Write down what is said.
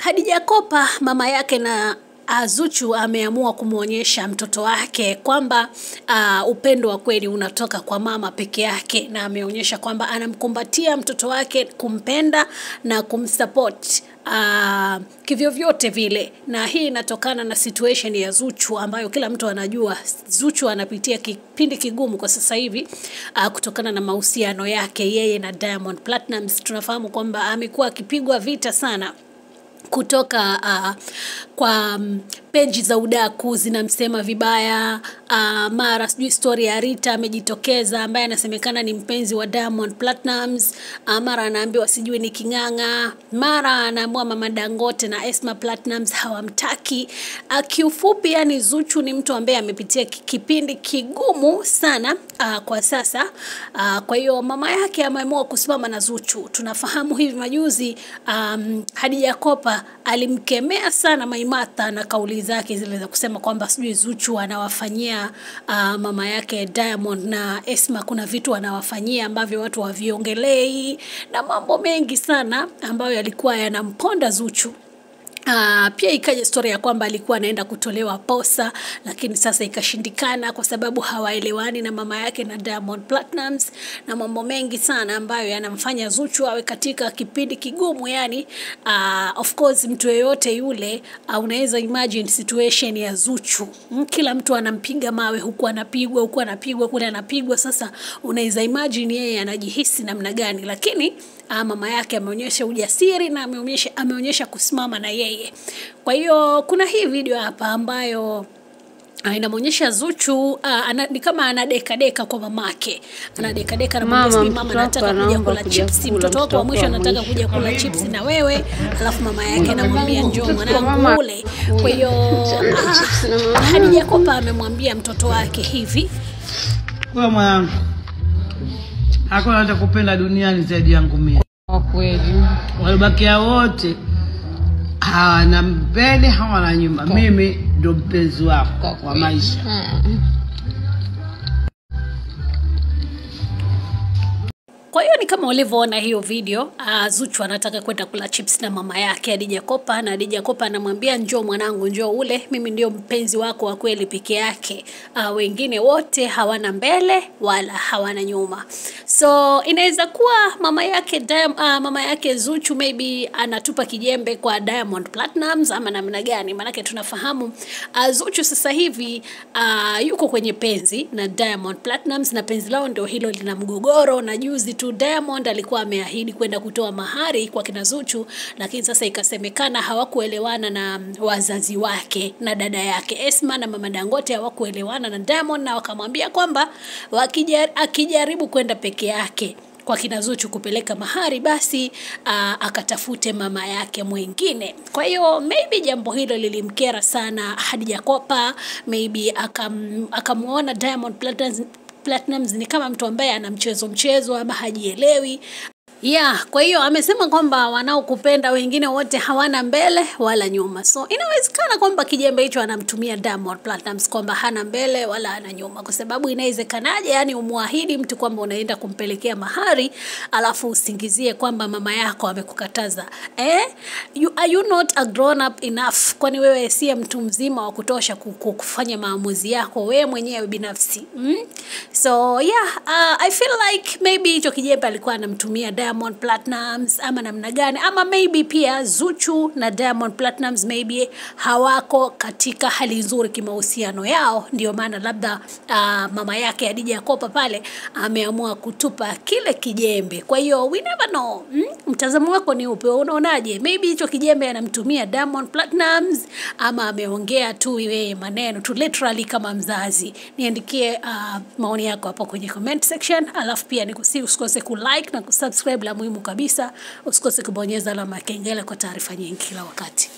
Khadija Kopa mama yake na Zuchu ameamua kumuonyesha mtoto wake kwamba upendo wa kweli unatoka kwa mama peke yake, na ameonyesha kwamba anamkumbatia mtoto wake, kumpenda na kumsupport kivyo vyote vile. Na hii inatokana na situation ya Zuchu ambayo kila mtu anajua Zuchu anapitia kipindi kigumu kwa sasa hivi kutokana na mahusiano yake yeye na Diamond Platnumz. Tunafahamu kwamba amekuwa akipigwa vita sana kutoka kwa peji za udaku zinamsema vibaya. Mara sijui story ya Rita amejitokeza ambaye anasemekana ni mpenzi wa Diamond Platnumz. Mara anaambiwa sijui ni kinganga, mara anaambiwa Mama Dangote na Esma Platnumz hawamtaki. Kiufupi yani Zuchu ni mtu ambaye amepitia kipindi kigumu sana kwa sasa. Kwa hiyo mama yake ameamua kusimama na Zuchu. Tunafahamu hivi majuzi Khadija Kopa alimkemea sana Maimartha na kauli zake zile za kusema kwamba sijui Zuchu anawafanyia mama yake Diamond na Esma kuna vitu anawafanyia ambavyo watu haviongelei, na mambo mengi sana ambayo yalikuwa yanamponda Zuchu. Pia ikaja story ya kwamba alikuwa anaenda kutolewa posa, lakini sasa ikashindikana kwa sababu hawaelewani na mama yake na Diamond Platnumz, na mambo mengi sana ambayo yanamfanya Zuchu awe katika kipindi kigumu. Yani of course mtu yeyote yule unaweza imagine situation ya Zuchu. Kila mtu anampiga mawe, huku anapigwa, huku anapigwa, kule anapigwa. Sasa unaweza imagine yeye anajihisi namna gani, lakini mama yake ameonyesha ujasiri na ameonyesha kusimama na yeye. Kwa hiyo kuna hii video hapa ambayo inamuonyesha Zuchu ni kama anadeka kwa mamake. Anadeka na mama anataka kuja kula chips. Mtoto wako wa mwisho anataka kuja kula chips na wewe, alafu mama yake anamwambia njoo mwanangu ule. Kwa hiyo Khadija Kopa amemwambia mtoto wake hivi, wewe mwanangu, hakuna atakupenda duniani zaidi yangu mimi. Kwa kweli walibakia wote hawana mbele hawana nyuma, mimi ndo mpenzi wako wa maisha. Kwa hiyo ni kama ulivyoona hiyo video, Zuchu anataka kwenda kula chips na mama yake Khadija Kopa, na Khadija Kopa anamwambia njoo mwanangu njoo ule, mimi ndio mpenzi wako wa kweli peke yake. Wengine wote hawana mbele wala hawana nyuma. So inaweza kuwa mama yake Zuchu maybe anatupa kijembe kwa Diamond Platnumz ama namna gani? Maana tunafahamu Zuchu sasa hivi yuko kwenye penzi na Diamond Platnumz, na penzi lao ndio hilo lina mgogoro. Na juzi tu Diamond alikuwa ameahidi kwenda kutoa mahari kwa kina Zuchu, lakini sasa ikasemekana hawakuelewana na wazazi wake, na dada yake Esma na Mama Dangote hawakuelewana na Diamond, na wakamwambia kwamba akijaribu kwenda peke yake kwa kina Zuchu kupeleka mahari basi akatafute mama yake mwingine. Kwa hiyo maybe jambo hilo lilimkera sana Khadija Kopa, maybe akamuona Diamond Platnumz ni kama mtu ambaye ana mchezo ama hajielewi. Kwa hiyo amesema kwamba wanaokupenda wengine wote hawana mbele wala nyuma. So inawezekana kwamba kijembe hicho anamtumia Diamond Platnumz kwamba hana mbele wala hana nyuma, kwa sababu inawezekanaje yani umuahidi mtu kwamba unaenda kumpelekea mahari alafu usingizie kwamba mama yako amekukataza? Are you not a grown up enough? Kwani wewe si mtu mzima wa kutosha kufanya maamuzi yako wewe mwenyewe binafsi? So I feel like maybe hicho kijembe alikuwa anamtumia Diamond Platnumz ama namna gani, ama maybe pia Zuchu na Diamond Platnumz maybe hawako katika hali nzuri kimahusiano yao, ndio maana labda mama yake Khadija Kopa pale ameamua kutupa kile kijembe. Kwa hiyo we never know. Mtazamo wako ni upi? Unaonaje? Maybe hicho kijembe anamtumia Diamond Platnumz ama ameongea tu yeye maneno tu literally kama mzazi? Niandikie maoni yako hapo kwenye comment section, alafu pia usikose kulike na kusubscribe. La muhimu kabisa usikose kubonyeza alama ya kengele kwa taarifa nyingi kila wakati.